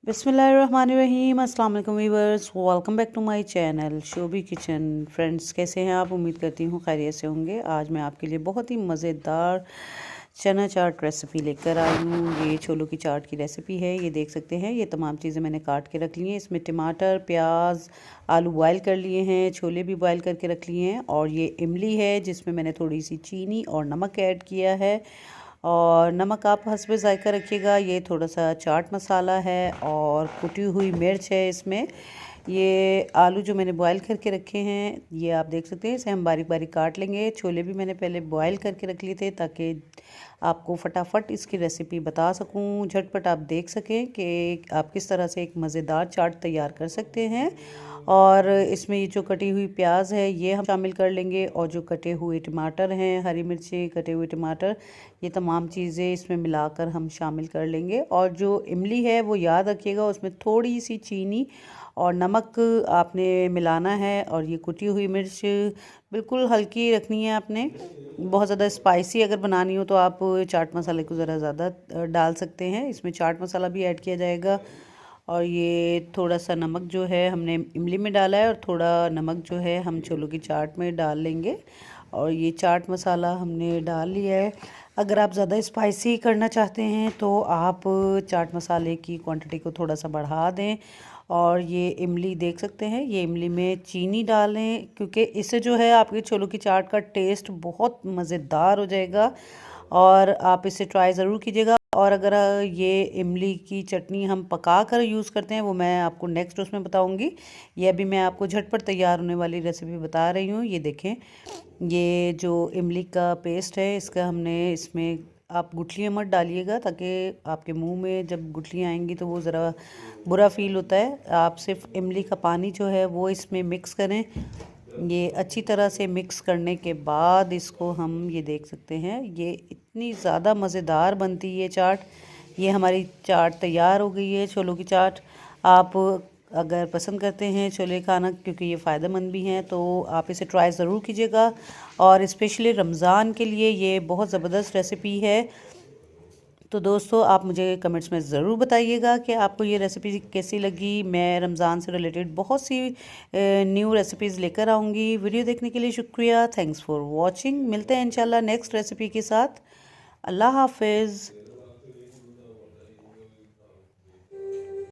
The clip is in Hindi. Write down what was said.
बिस्मिल्लाहिर्रहमानिर्रहीम अस्सलाम वालेकुम viewers, welcome back to my channel Shobhi kitchen. Friends, कैसे हैं आप? उम्मीद करती हूँ खैरियत से होंगे। आज मैं आपके लिए बहुत ही मज़ेदार चना चाट रेसिपी लेकर आई हूँ। ये छोलों की चाट की रेसिपी है। ये देख सकते हैं, ये तमाम चीज़ें मैंने काट के रख ली हैं। इसमें टमाटर, प्याज, आलू बॉयल कर लिए हैं, छोले भी बॉयल करके रख लिए हैं, और ये इमली है जिसमें मैंने थोड़ी सी चीनी और नमक ऐड किया है। और नमक आप हस्बे ज़ायका रखिएगा। ये थोड़ा सा चाट मसाला है और कुटी हुई मिर्च है इसमें। ये आलू जो मैंने बॉयल करके रखे हैं, ये आप देख सकते हैं, इसे हम बारीक बारीक काट लेंगे। छोले भी मैंने पहले बॉयल करके रख लिए थे ताकि आपको फटाफट इसकी रेसिपी बता सकूं, झटपट आप देख सकें कि आप किस तरह से एक मज़ेदार चाट तैयार कर सकते हैं। और इसमें ये जो कटी हुई प्याज है ये हम शामिल कर लेंगे, और जो कटे हुए टमाटर हैं, हरी मिर्ची, कटे हुए टमाटर, ये तमाम चीज़ें इसमें मिलाकर हम शामिल कर लेंगे। और जो इमली है वो याद रखिएगा, उसमें थोड़ी सी चीनी और नमक आपने मिलाना है। और ये कुटी हुई मिर्च बिल्कुल हल्की रखनी है आपने। बहुत ज़्यादा स्पाइसी अगर बनानी हो तो आप चाट मसाले को ज़रा ज़्यादा डाल सकते हैं। इसमें चाट मसाला भी ऐड किया जाएगा। और ये थोड़ा सा नमक जो है हमने इमली में डाला है, और थोड़ा नमक जो है हम छोलों की चाट में डाल लेंगे। और ये चाट मसाला हमने डाल लिया है। अगर आप ज़्यादा स्पाइसी करना चाहते हैं तो आप चाट मसाले की क्वांटिटी को थोड़ा सा बढ़ा दें। और ये इमली देख सकते हैं, ये इमली में चीनी डालें, क्योंकि इससे जो है आपके छोलों की चाट का टेस्ट बहुत मज़ेदार हो जाएगा। और आप इसे ट्राई ज़रूर कीजिएगा। और अगर ये इमली की चटनी हम पका कर यूज़ करते हैं, वो मैं आपको नेक्स्ट उसमें बताऊंगी। ये अभी मैं आपको झटपट तैयार होने वाली रेसिपी बता रही हूँ। ये देखें, ये जो इमली का पेस्ट है, इसका हमने इसमें, आप गुठलियाँ मत डालिएगा ताकि आपके मुंह में जब गुठलियाँ आएंगी तो वो ज़रा बुरा फील होता है। आप सिर्फ इमली का पानी जो है वो इसमें मिक्स करें। ये अच्छी तरह से मिक्स करने के बाद इसको हम, ये देख सकते हैं, ये इतनी ज़्यादा मज़ेदार बनती है चाट। ये हमारी चाट तैयार हो गई है, छोलों की चाट। आप अगर पसंद करते हैं छोले खाना, क्योंकि ये फ़ायदेमंद भी हैं, तो आप इसे ट्राई ज़रूर कीजिएगा। और स्पेशली रमज़ान के लिए ये बहुत ज़बरदस्त रेसिपी है। तो दोस्तों, आप मुझे कमेंट्स में ज़रूर बताइएगा कि आपको ये रेसिपी कैसी लगी। मैं रमज़ान से रिलेटेड बहुत सी न्यू रेसिपीज़ लेकर आऊँगी। वीडियो देखने के लिए शुक्रिया। Thanks for watching. मिलते हैं इंशाल्लाह नेक्स्ट रेसिपी के साथ। अल्लाह हाफिज़।